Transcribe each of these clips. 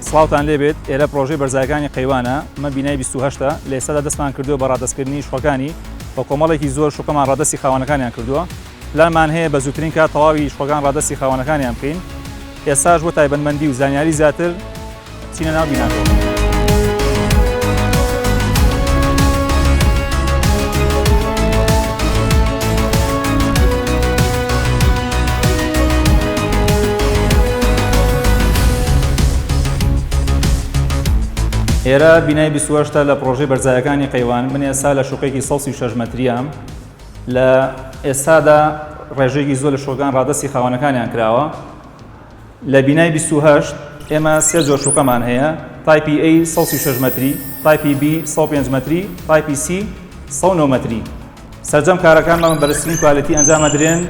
سڵاوتان لێبێت ئێرە پرۆژەی بەرزایەکانی قەیوانە ئەمە بینای 28 لە ئێستادا دەستمان کردووە بە ڕادەستکردنی شوەکانی بە کۆمەڵێکی زۆر شوکەمان ڕادەستی خاوەنەکانیان کردووە پلانمان هەیە بە زووترین کات تەواوی شوەکان ڕادەستی خاوەنەکانیان بکەین ئێستاش بۆ تایبەتمەندی و زانیاری زیاتر چینە ناو بیناکەوە. ئێرە بینای 28 لە پرۆژەی بەرزایەکانی قەیوان من ئێستا لە شوقێکی 136 مەتریام لە ئێستادا ڕێژەیەکی زۆر لە شوەکان ڕادەستی خاوەنەکانیان کراوە لە بینای 28 ئێمە سێ جۆر شوقەمان هەیە تایپی A 136 مەتری، تایپی B 105 مەتری، تایپی C 109 مەتری. سەرجەم کارەکانمان بەرزترین کوالەتی ئەنجام ئەدرێن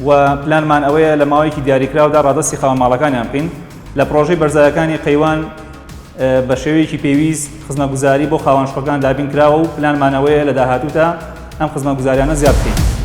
و پلانمان ئەوەیە لە ماوەیەکی دیاریکراودا ڕادەستی خاوەن ماڵەکانیان بکەین لە پرۆژەی بەرزایەکانی قەیوان بە شێوەیەکی پێویست خزمەتگوزاری بۆ خاوەن شوقەکان دابین کراوە و پلانمانەوەیە لە داهاتوودا ئەم خزمەتگوزاریانە زیاد بکەین.